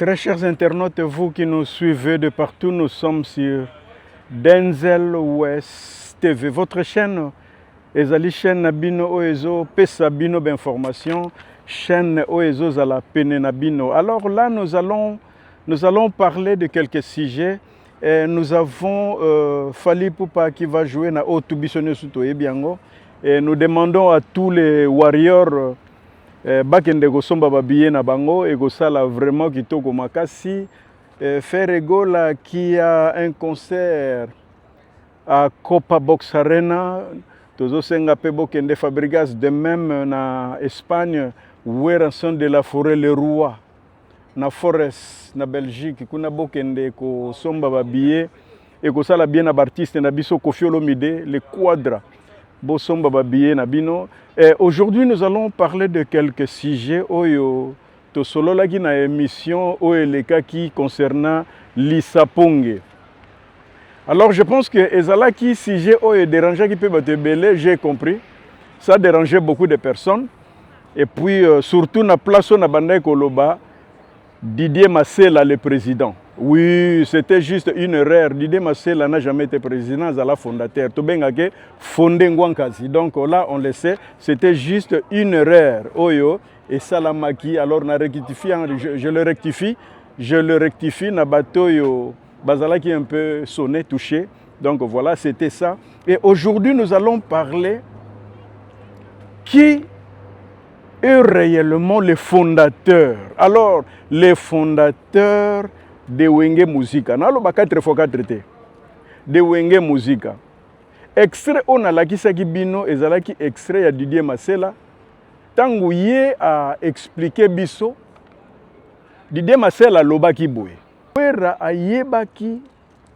Très chers internautes, vous qui nous suivez de partout, nous sommes sur Denzel West TV. Votre chaîne, ezali chaîne Nabino Oezo, Pesa Bino d'information, chaîne Oezo Zala Pene Nabino. Alors là, nous allons parler de quelques sujets. Et nous avons Fally Ipupa qui va jouer na Otubisone Suto Ebiango. Et nous demandons à tous les warriors bakende gosomba babiye na bango et gosala vraiment kitoko makasi. Ferrego là qui a un concert à Copa Box Arena. Tozo senga pe bokende Fabregas de même na Espagne. Oueranson de la forêt le roi. Na Forest na Belgique kuna bokende ko somba babiye et kosala bien na artiste na biso Koffi Olomide le quadra bo somba babiye na bino. Et aujourd'hui nous allons parler de quelques sujets oyo to solo la na émission oeleka qui concernant Lisaponge. Alors je pense que ezala qui sujet oyo dérangeant qui peut te belé, j'ai compris. Ça dérangeait beaucoup de personnes et puis surtout na place na banda koloba Didier Masséla, le président. Oui, c'était juste une erreur. Didier Masséla n'a jamais été président, Zala fondateur. Tobengake fondé Ngwankazi. Donc là, on le sait, c'était juste une erreur. Oyo et Salamaki. Alors, je le rectifie. Nabatoyo Bazala qui est un peu sonné, touché. Donc voilà, c'était ça. Et aujourd'hui, nous allons parler qui est réellement le fondateur. Alors, les fondateurs de Wenge Musica. Nalo ba 4x4 de Wenge Musica. Extrait on a la kisaki bino ezalaki extrait ya Didier Masséla. Tangu ye a expliqué biso Didier Masséla lobaki boye. Wera ayebaki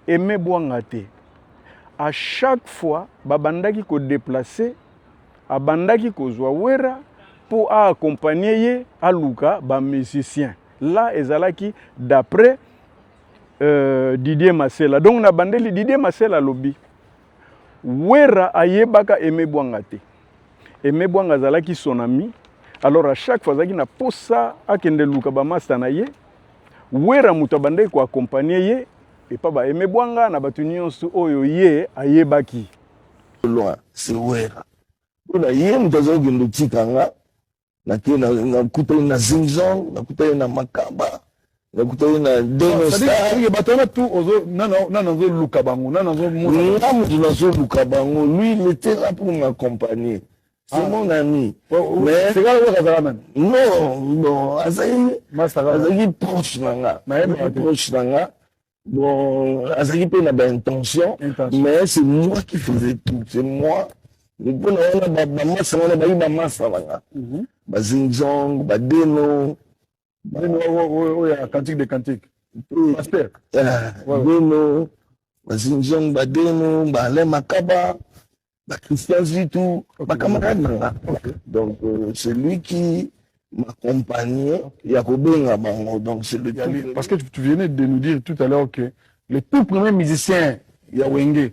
Aimé Bwanga te. À chaque fois babandaki ko déplacer, abandaki ko zwa wera pour accompagner à Luka ba musicien. Là ezalaki d'après Didier Masséla. Donc na bandeli Didier Masséla lobi. Wera ayebaka Aimé Bwanga te. Aimé Bwanga zalaki son ami. Alors à chaque fois zaki na posa akende Luka ba master na ye. Wera muto bandeli ko accompagner ye et pas ba Aimé Bwanga na batu nyonso oyo ye ayebaki. Loin, c'est Wera. Ona ye mutazo gendo tikanga. Nakuta na Zinzong, nakuta na Makaba, nakuta na Denostar. C'est-à-dire que tout ozo lukabango, lukabango. Lui, il était là pour m'accompagner. C'est mon ami. Mais c'est quoi le même? Non, Azaki proche nanga. Proche nanga. Bon, Azaki pe na ba intention, mais c'est moi qui faisais tout. C'est moi. Le bon on a ba massa nanga. Bazinzong, Badeno, cantique de cantique. Master. Badeno, Bazinzong, Badeno, Balé Makaba, Christian Zitou, camarade. Donc c'est lui qui m'accompagnait. Yakobenga Bango. Donc c'est le tout. Parce que tu venais de nous dire tout à l'heure que le tout premier musicien Yawenge,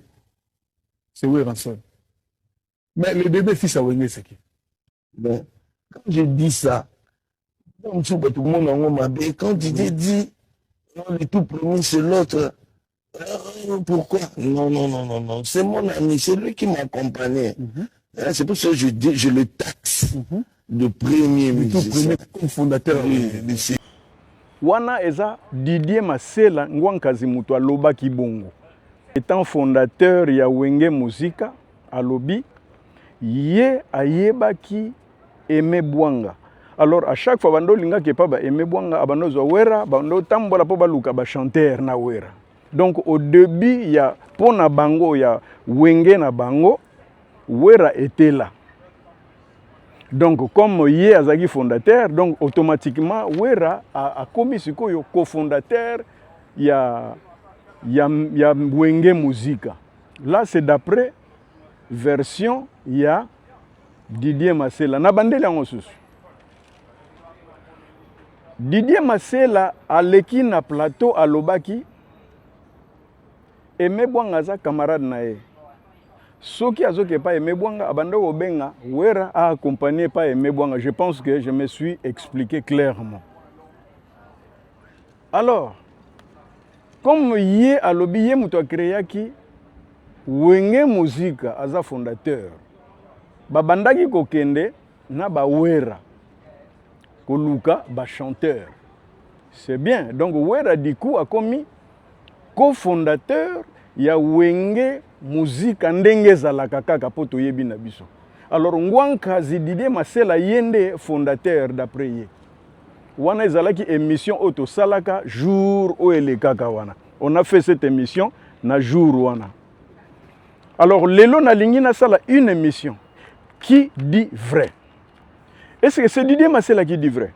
c'est Oueranson. Mais le bébé fils à Wenge, c'est qui? Quand je dis ça, tout le monde m'a dit, quand tu te dis, non, le tout premier c'est l'autre, pourquoi? Non, c'est mon ami, c'est lui qui m'accompagnait. C'est pour ça que je le taxe de premier musicien. Comme fondateur. Wana eza Didier Masséla Ngwankazi muto alobaki bongo. Étant fondateur ya Wenge Musica, alobi, ye ayebaki Aimé Bwanga. Alors à chaque fois bando linga ke pa ba Aimé Bwanga abano zo wera bando tambola po baluka ba chanteur na wera. Donc au début il y a pona bango ya Wenge na bango wera était là. Donc comme ye azaki fondateur donc automatiquement wera a commis sikoyo cofondateur ya Wenge Musica. Là c'est d'après version ya Didier Masséla na bandeli yango susu. Didier Masséla aleki na plateau alobaki Aimé Bwanga za camarade na ye. Soki azoke pas Aimé Bwanga abanda obenga wera a accompagné pas Aimé Bwanga. Je pense que je me suis expliqué clairement. Alors, comme yé alobi yé muto créaki wenge muzika aza fondateur. Babandaki kokende na ba wera. Koluka ba chanteur. C'est bien. Donc wera du coup a commis cofondateur ya wenge muzika ndenge zalaka kaka poto yebi na biso. Alors ngwanka Didier Masela yende fondateur d'après ye. Wana ezalaki émission auto salaka jour o elekaka wana. On a fait cette émission na jour wana. Alors lelo na lingi na sala une émission qui dit vrai. Est-ce que c'est Didier Masela qui dit vrai?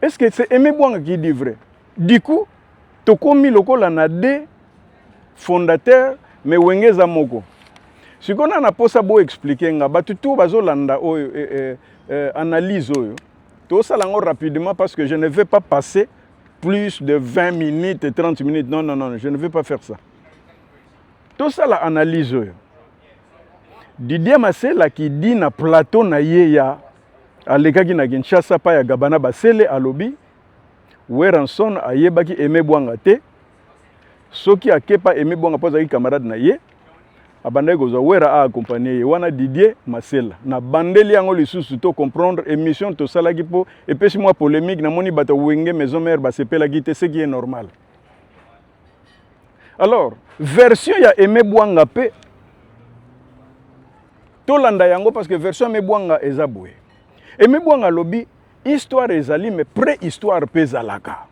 Est-ce que c'est Aimé Bouanga qui dit vrai? Du coup, tokomi lokola na de fondateur mais wengeza moko. Si on a posa bo expliquer nga batutu bazolanda oyo analyse oyo. Tout ça rapidement parce que je ne vais pas passer plus de 20 minutes et 30 minutes. Non, non, non, je ne vais pas faire ça. Tout ça la analyse. Didier Masela qui dit na plateau na ye ya alekaki na Kinshasa pa ya Gabana Basele alobi Weranson ayebaki Aimé Bouanga te soki akepa Aimé Bouanga pozaki camarade na ye abandaki kozwa wera a accompagner ye wana Didier Masela na bandeli yango lisusu to comprendre émission to salaki po epesi mwa polémique na moni bato wenge maison mère basepelaki te ce qui est normal. Alors version ya Aimé Bouanga pe tolanda yango parce que version Aimé Bouanga eza boye. Aimé Bouanga lobi histoire ezali mais préhistoire pe zalaka.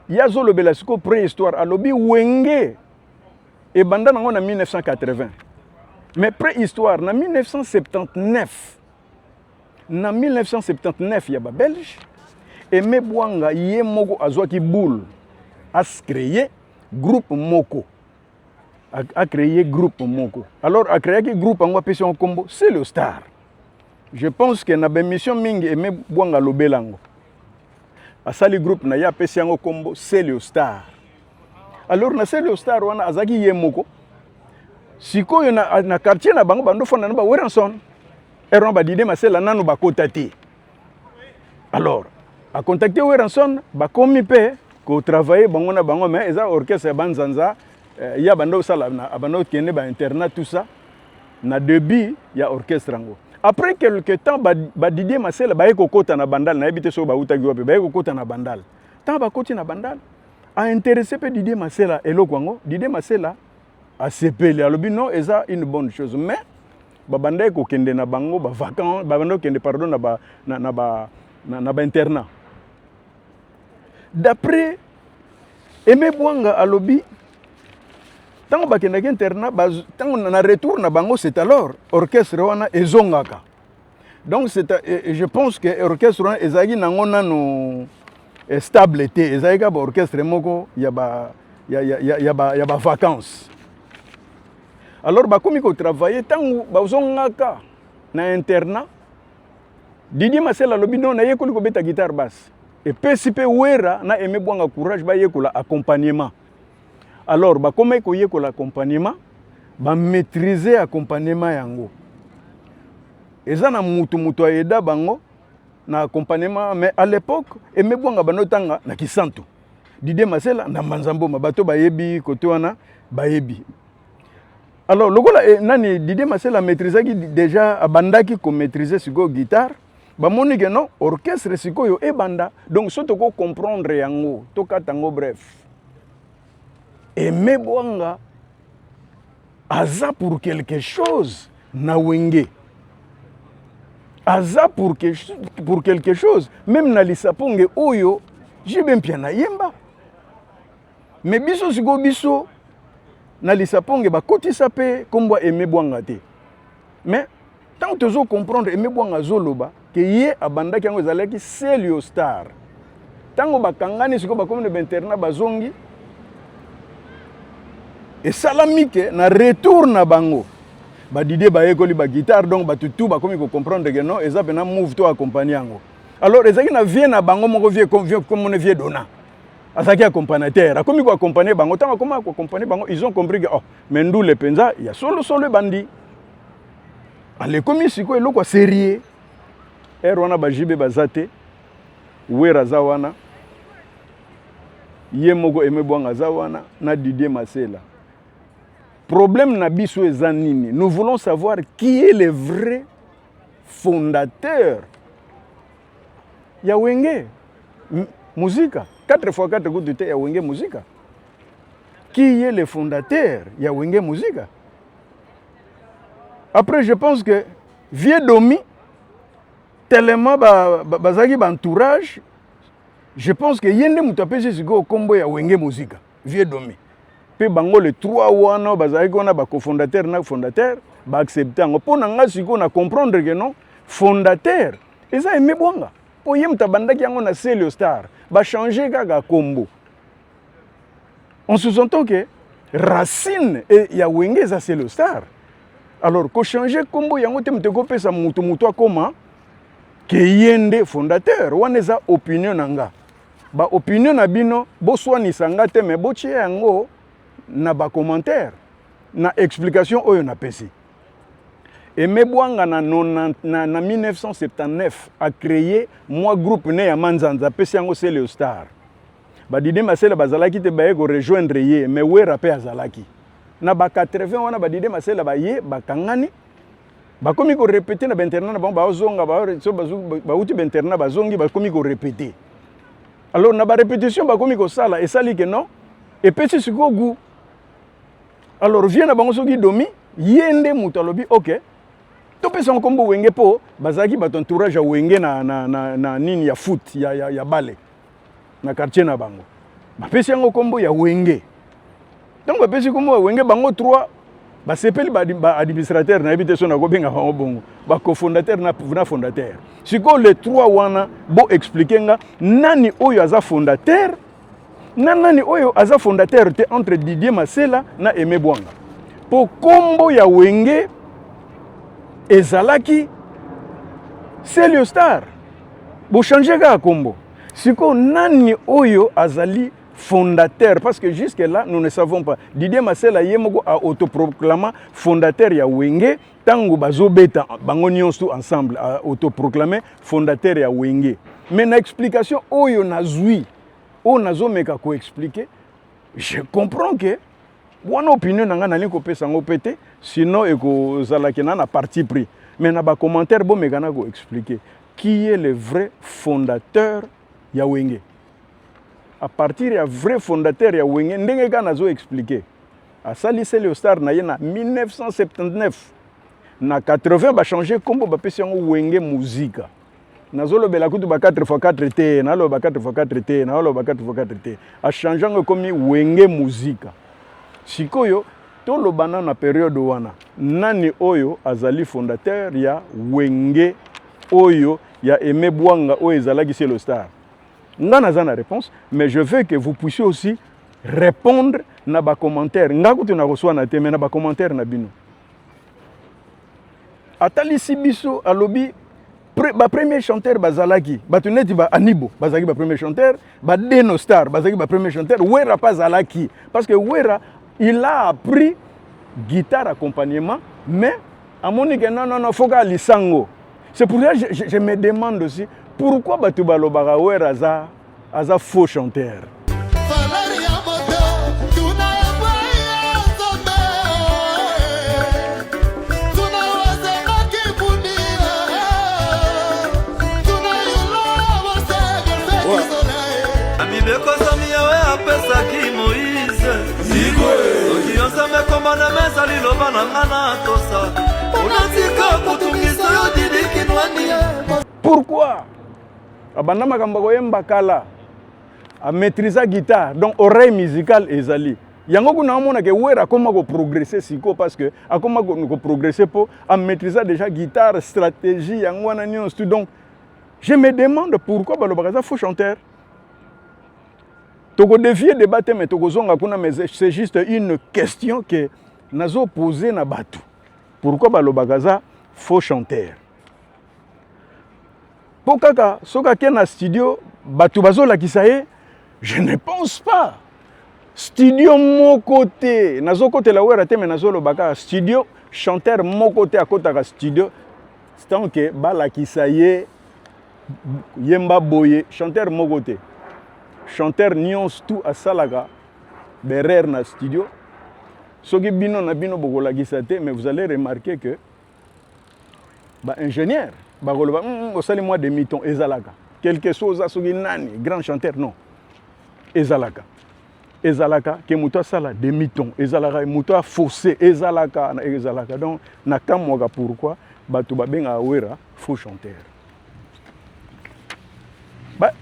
Yazo lobela siko préhistoire alobi wenge et banda nango na 1980. Mais préhistoire na 1979. Na 1979 ya ba Belge Aimé Bouanga ye moko azwaki boule a créé groupe moko. A créé groupe moko. Alors a créé groupe en question combo c'est le star. Je pense que na émission mingi Aimé Bouanga lobelango. A sali groupe na ya pesi yango combo c'est le star. Alors na c'est le star wana azaki ye moko. Sikoyo na quartier na bango bando fona na ba Weranson. Eron ba Didier Masela nanu ba kotati. Alors a contacté Weranson ba komi pe ko travailler bango na bango mais eza orchestre banzanza ya bando sala na bando kende ba internat tout ça. Na début ya orchestre ngo. Après quelque temps ba Didier Masela ba ekokota na bandal na ebité so ba utagi wapi ba ekokota na bandal. Tant ba koti na bandal a intéressé pe Didier Masela eloko ngo Didier Masela a sepelé alobi non eza une bonne chose mais ba bandai ko kende na bango ba vacances ba bando kende pardon na ba internat. D'après Aimé Bouanga alobi tant ba kende internat ba tant na retour na bango c'est alors orchestre wana ezongaka. Donc c'est je pense que orchestre wana ezagi nango nano stable té ezagi ka ba orchestre moko ya ba vacances. Alors ba komi ko travailler tant ba zongaka na internat Didier Masela lobi non na yekoli ko beta guitare basse et PCP wera na Aimé Bouanga courage ba yekola accompagnement. Alors ba komi ko yekola accompagnement ba maîtriser accompagnement yango. Eza na mutu aida bango na accompagnement mais à l'époque Aimé Bouanga banotanga na Kisantu. Didier Masela na Manzambo bato bayebi kote wana bayebi. Alors lokola nani Didier Masela maîtrisaki déjà abandaki ko maîtriser siko guitare ba moni que non orchestre sikoyo e banda donc soto ko comprendre yango to katango bref. Aimé Bouanga aza pour quelque chose na wenge. Aza pour quelque chose même na lisaponge oyo jibe mpiana yemba. Mais biso siko biso na lisaponge ba kotisa pe kombo Aimé Bouanga te. Mais tant que tu comprendre Aimé Bouanga zoloba que ye abandaki yango ezalaki c'est le star. Tango ba kangani siko ba komune internat bazongi et salamike na retour na bango. Ba Didier ba ekoli ba guitare donc ba tutu ba komi ko comprendre que non eza pena move to accompagner yango. Alors ezaki na vie na bango moko vie comme on vie dona. Azaki accompagnateur, a komi ko accompagner bango, tant comment accompagner bango, ils ont compris que oh, Mendou le penza, il y a solo bandi. Ale komi siko eloko sérieux. Erwana bajibe bazate. Wera Zawana, Yemoko Emebwanga Zawana, na Didier Masela. Problème Nabiso et Zanini, nous voulons savoir qui est le vrai fondateur. Yawenge, Musica. 4x4 coups de thé, Yawenge Musica. Qui est le fondateur? Yawenge Musica. Après, je pense que Vieux Domi, tellement bazaki entourage, je pense que Yende Moutapé Sigo Kombo Yawenge Musica. Vieux Domi. Puis bango les 3 wana bazaki on a ba cofondateur na fondateur ba accepter ngo pona nga siko na comprendre que non fondateur eza aimé bonga po yem tabandaki yango na Celio Star ba changer kaka kombo. On sous-entend que racine et ya wenge za Celio Star. Alors ko changer kombo yango te muteko pesa mutu akoma ke yende fondateur wana eza opinion nanga. Ba opinion na bino bo swani sanga te me bo tie yango na ba commentaire na explication oyo na pesi. Et Mebwanga na 1979 a créé moi groupe né ya Manzanza pesi yango Celio Star. Ba Didier Masela bazalaki te baye ko rejoindre ye mais Wera pe azalaki. Na ba 80 wana ba Didier Masela ba ye ba kangani ba komi ko répéter na internat na ba zonga ba so ba uti internat ba zongi ba komi ko répéter. Alors na ba répétition ba komi ko sala et sali que non et petit siko goût. Alors vient na bango soki domi yende mutalobi OK to pesa nkombo wenge po bazaki ba entourage ya wenge na nini ya foot ya bale na quartier na bango ba pesa ngo kombo ya wenge donc ba pesa kombo ya wenge bango 3 ba sepeli ba administrateur na habité so na ko benga bango bongo ba cofondateur na fondateur siko les 3 wana bo expliquer nga nani oyo aza fondateur nani oyo aza fondateur te entre Didier Masela na Aimé Bwanga. Po kombo ya wenge ezalaki Celio Star. Bo changer ka kombo. Siko nani oyo azali fondateur parce que jusque là nous ne savons pas. Didier Masela yemoko a autoproclamé fondateur ya wenge tango bazobeta bango nyonso ensemble a autoproclamé fondateur ya wenge. Mais na explication oyo nazui on a zomeka ko expliquer, je comprends que mon opinion nanga nali ko pesa ngo pété sinon eko zalaki na parti pris mais na ba commentaire bo mekana ko expliquer qui est le vrai fondateur ya wenge à partir ya vrai fondateur ya wenge ndenge kana zo expliquer a sali Celio Star na yena 1979 na 80 ba changer kombo ba pesa ngo wenge musica. Nazolo bela kutu ba 4x4 T, na lo ba 4x4 T, na lo ba 4x4 T. A changeant comme wenge musica. Sikoyo to lo bana na période wana. Nani oyo azali fondateur ya wenge oyo ya Aimé Bwanga oyo ezalaki Celio Star. Ngana za na réponse, mais je veux que vous puissiez aussi répondre na ba commentaire. Ngakutu na reçoit na te mais na ba commentaire na bino. Atali sibiso alobi ba premier chanteur bazalaki batuneti ba Anibo bazaki ba premier chanteur ba Deno Star bazaki ba premier chanteur Wera pas zalaki parce que Wera il a appris guitare accompagnement mais à mon que non faut ka lisango. C'est pour ça que je me demande aussi pourquoi batu balobaka Wera aza faux chanteur. Pourquoi abanda makambo koyemba kala a maîtriser guitare donc oreille musicale ezali yango kuna amona ke Wera koma ko progresser siko parce que akoma ko progresser pour a maîtriser déjà guitare stratégie yango wana nyonso donc je me demande pourquoi balobaka faux chanteur. Toko dévier débat mais toko zonga kuna mais c'est juste une question que nazo poser na batu. Pourquoi balobaka faux chanteur? Pokaka soka ke na studio batu bazo la kisaye, je ne pense pas. Studio mon côté, nazo côté la Wera te mais nazo lobaka studio chanteur mon côté à côté studio. C'est donc que bala kisaye yemba boye chanteur mogote chanteur nyons tout à salaga derrière na studio soki bino na bino bokolakisa te mais vous allez remarquer que ba ingénieur bakoloba osali moi demi-ton ezalaka quelque chose soki nani grand chanteur non ezalaka ke muto asala demi-ton ezalaka muto a faussé ezalaka donc nakamwaka pourquoi bato babenga wera faux chanteur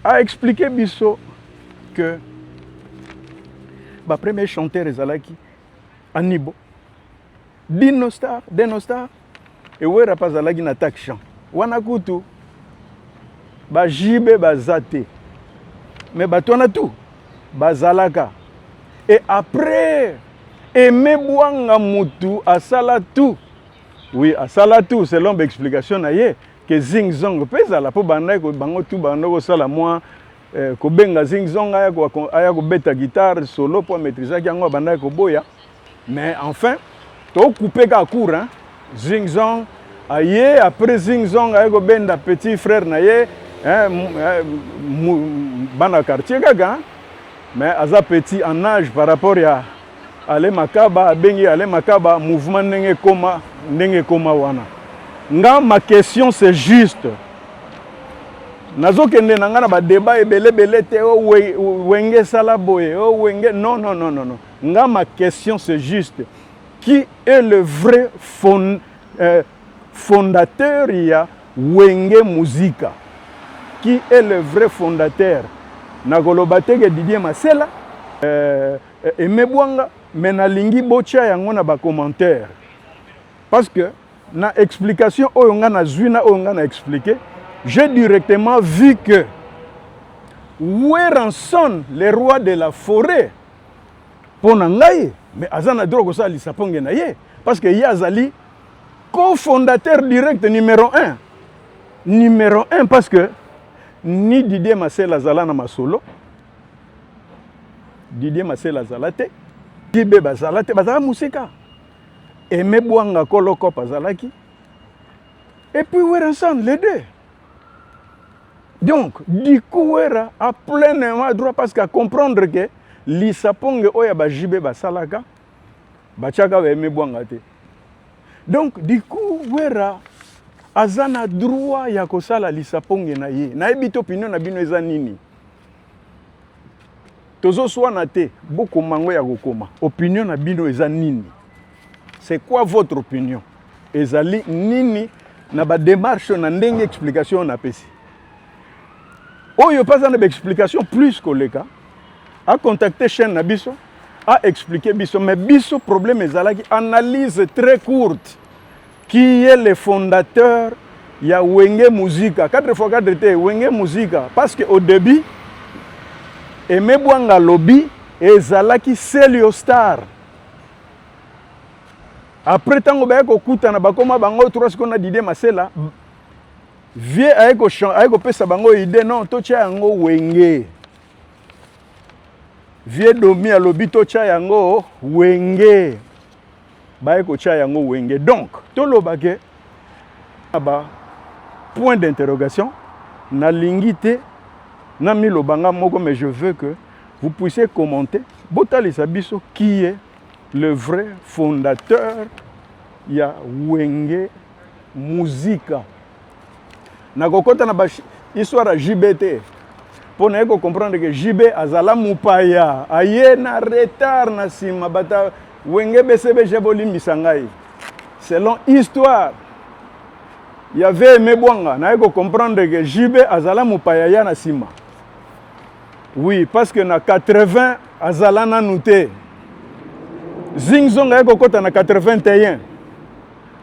a expliqué biso que premier chanteur ezalaki Anibo Dinostar et wera pas azalaki na tak chant wana kutu jibe bazate mais batona tout bazalaka et après Aimé Bouanga Moutou asala tout oui asala tout selon l'explication na ye que Zing Zong pesa la po banda ko bango tout banda ko sala moi ko benga Zing Zong aya ko beta guitare solo pour maîtriser yango banda ko boya mais enfin to couper ka court hein Zing Zong aye après Zing Zong aya ko benda petit frère na ye bana quartier gaga mais aza petit en âge par rapport à Ale Makaba bengi Ale Makaba mouvement ndenge koma wana nga ma question c'est juste nazokende na nga na ba débat ebele te wenge sala boye wenge non nga ma question c'est juste qui est le vrai fondateur ya Wenge Muzika qui est le vrai fondateur nakoloba teke Didier Masela Aimé Bouanga mais nalingi bocha yango na ba commentaire parce que na explication oyo nga na zwina oyo nga na expliquer j'ai directement vu que Weranson le roi de la forêt pona ngai mais azana drogo sa li saponge na ye parce que yazali cofondateur direct numéro 1 parce que ni Didier Masela zala na masolo Didier Masela zalate Tibe bazalate bazala musika Aimé Bouanga koloko bazalaki et puis Weranson les deux donc du coup Wera a pleinement droit parce qu'à comprendre que lisaponge oya bajibe basalaka bachaka ba Aimé Bouanga te donc du coup Wera azana droit ya kosala lisaponge na ye na ebito opinion na bino eza nini tozo swana te boko mango ya kokoma opinion na bino eza nini c'est quoi votre opinion ezali nini na ba démarche na ndenge explication na pesi oyo pas na ba explication plus koleka a contacter chaîne na biso a expliquer biso mais biso problème ezalaki analyse très courte qui est le fondateur ya Wenge Muzika 4x4 te Wenge Muzika parce que au début Aimé Bouanga lobby ezalaki Celio Star après tango ba ko kutana bakoma bango 3 secondes Didier Masela vie ayeko pesa bango idée non to tia yango Wenge vie domi a lobby to tia yango Wenge bayeko tia yango Wenge donc to lobake aba point d'interrogation na lingité na milo banga moko mais je veux que vous puissiez commenter Botali Sabiso qui est le vrai fondateur ya Wenge Muzika na kokota na histoire JBT pour ne comprendre que JB azala mupaya aye na retard na sima bata Wenge BCB jeboli misangai selon histoire il y avait Aimé Bouanga na comprendre que JB azala mupaya ya na sima oui parce que na 80 azala na nouté Zing Zong a kokota na 81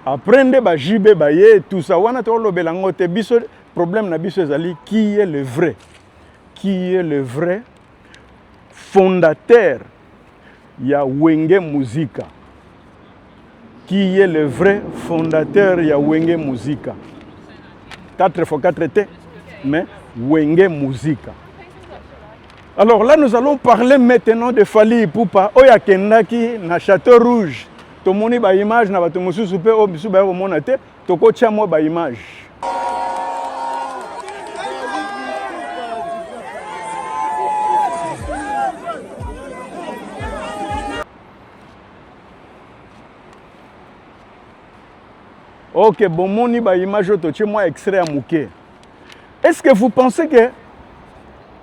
après nde ba JB ba ye tout ça wana to lobela ngote biso problème na biso ezali qui est le vrai fondateur ya Wenge Muzika qui est le vrai fondateur ya Wenge Muzika 4x4 T mais Wenge Muzika. Alors là nous allons parler maintenant de Fally Ipupa oya kendaki na Château Rouge tomoni ba image na bato mosusu pe o bisu ba ko mona te toko tia mo ba image Ok, bon, mon image, moi extrait à Mouké. Est-ce que vous pensez que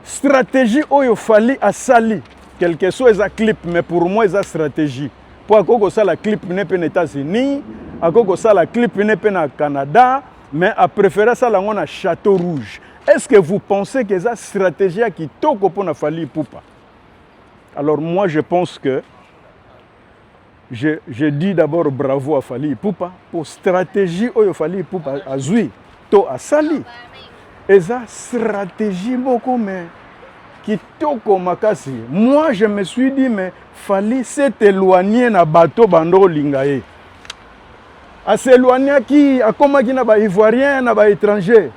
stratégie oyo fali à sali, quel que soit les clip, mais pour moi, c'est stratégie. Pour que ça la clip n'est pas aux États-Unis, à que ça la clip n'est pas au Canada, mais à préférer ça là on a Château Rouge. Est-ce que vous pensez que c'est stratégie qui toko pour na fali poupa? Alors moi je pense que je dis d'abord bravo à Fali Poupa pour stratégie oyo Fali Poupa a zui to a sali. Et ça stratégie beaucoup mais qui toko makasi. Moi je me suis dit mais Fali s'est éloigné na bateau bando lingaye. A s'éloigner qui a comme qui na ba ivoirien na ba étranger.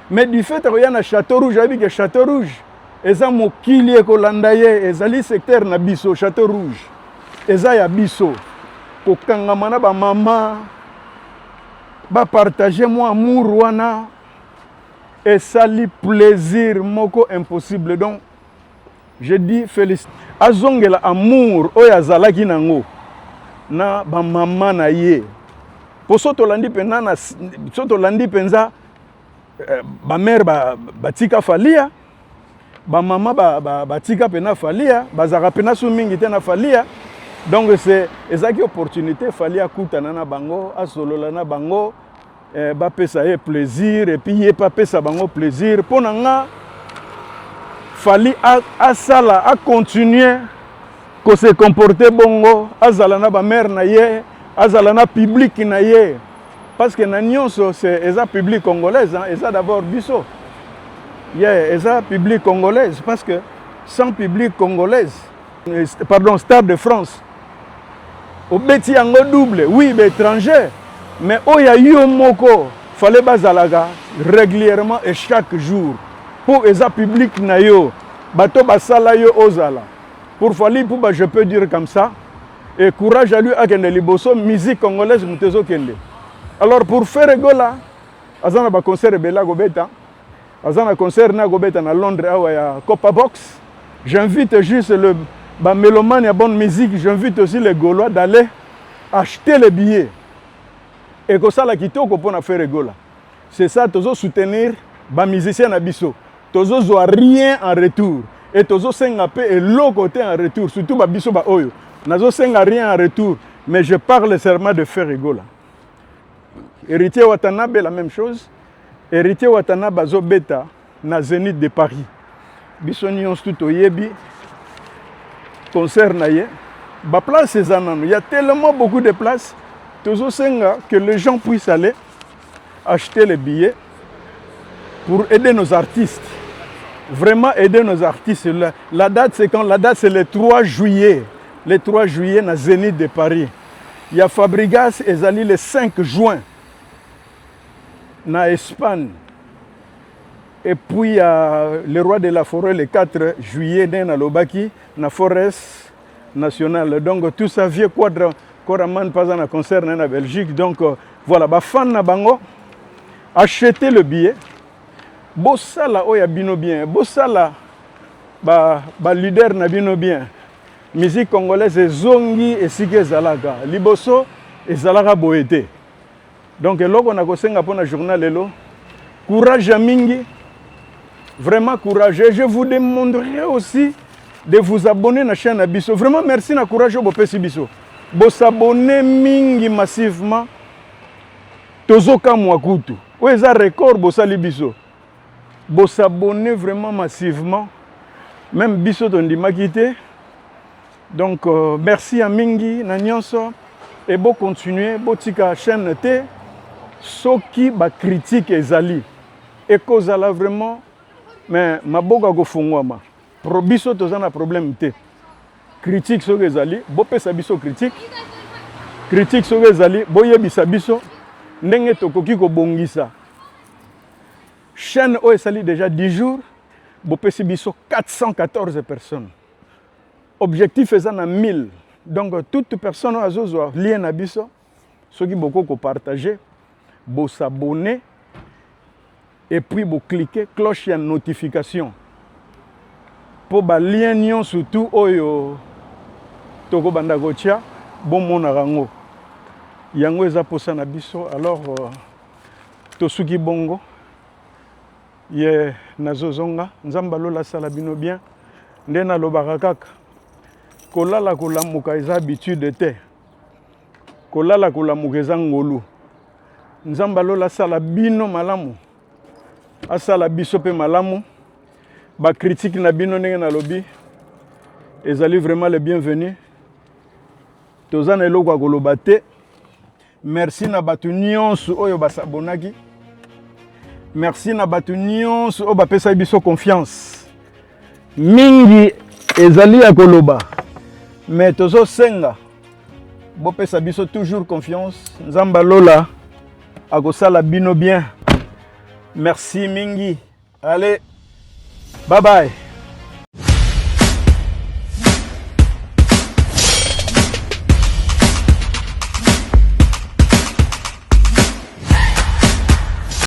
Mais du fait qu'il y a un Château Rouge, j'avais que Château Rouge, et ça mokili ekolandaye, et ça li secteur na biso Château Rouge. Et ça ya biso. Ko kangamana ba maman ba partager moi amour wana et ça li plaisir moko impossible. Donc je dis félicite. Azongela amour oya zalaki nango na ba maman na ye. Po soto landi penza na soto landi penza ba mère batika falia ba maman batika pena falia bazaka pena su mingi te na falia. Donc c'est ezaki opportunité falia kutana na bango asolola na bango ba pesa ye plaisir et puis ye pa pesa bango plaisir pona nga fali a sala a continuer ko se comporter bongo azala na ba mère na ye azala na public na ye. Parce que na nyonso c'est eza public congolaise hein, eza d'abord biso. Yeah, eza public congolaise parce que sans public congolaise pardon, Stade de France. Au beti yango double, oui, étranger, mais oya yo moko fallait bazalaga régulièrement et chaque jour pour eza public na yo bato basala yo ozala. Pour Fali Poupa je peux dire comme ça et courage à lui à kende liboso musique congolaise mutezo kende. Alors pour faire rigola, azana ba concert bela gobeta, azana concert na gobeta na Londres awa ya Copa Box. J'invite juste le ba mélomane ya bonne musique, j'invite aussi les Gaulois d'aller acheter les billets. Et que ça la kitoko pour na faire rigola. C'est ça tozo soutenir ba musicien na biso. Tozo zo rien en retour et tozo senga pe et l'autre côté en retour, surtout ba biso ba oyo. Nazo senga rien en retour, mais je parle seulement de faire rigola. Héritier Watanabe, la même chose. Héritier Watanabe, Zobeta, na Zénith de Paris. Bissonions tout au Yebi, concert naye. Ba place c'est il y a tellement beaucoup de places. Toujours que les gens puissent aller acheter les billets pour aider nos artistes. Vraiment aider nos artistes. La date c'est quand? La date c'est le 3 juillet. Le 3 juillet, na Zénith de Paris. Il y a Fabregas et Zali le 5 juin. Na Espagne. Et puis il y a le roi de la forêt le 4 juillet dans Lobaki, na Forest nationale. Donc tout ça vieux quadre Koraman pas en concert en Belgique. Donc voilà, ba fan na bango achetez le billet. Bossala oya bino bien. Bossala ba leader na bino bien. Musique congolaise zongi et sike zalaga. Liboso et zalaga boete. Donc, là, on a kosenga pour le journal. Courage à Mingi. Vraiment courage. Et je vous demanderai aussi de vous abonner à la chaîne Abisso. Vraiment merci na courage au Bopesi Bisso. Vous s'abonner Mingi massivement. Tozoka Mwakutu. Où est un record Bossali Bisso? Vous s'abonner vraiment massivement. Même Bisso ton dit quitté. Donc, merci à Mingi, Nanyonso. Et bon continuer. Botika chaîne T. Ceux qui critique ezali et kozala vraiment mais maboka go fungwama pro biso tozana problème te critique ceux ezali bo pesa biso critique ceux ezali boyebisa biso ndenge tokoki ko bongisa chaîne o esali déjà 10 jours bo pesi biso 414 personnes objectif ezana 1000 donc toute personne azozwa lien na biso ceux qui beaucoup ko partager vous s'abonner et puis vous cliquer cloche de notification pour ba lien surtout oyo toko banda gotia bon monarango yango eza posa na biso. Alors tosuki bongo ye nazozonga nzamba lola sala bino bien nde nalobaka kaka kolala kolamuka eza habitude te kolala kolamuka eza ngolu nzamba lola sala bino malamu asala biso pe malamu ba critique na bino ndenge nalobi ezali vraiment le bienvenu toza na eloko ya koloba te. Merci na batu nyonso oyo basabonaki. Merci na batu nyonso oyo bapesa biso confiance. Mingi ezali ya koloba. Mais tozo senga bopesa biso toujours confiance. Nzamba lola akosala bino bien. Merci mingi. Allez, bye bye.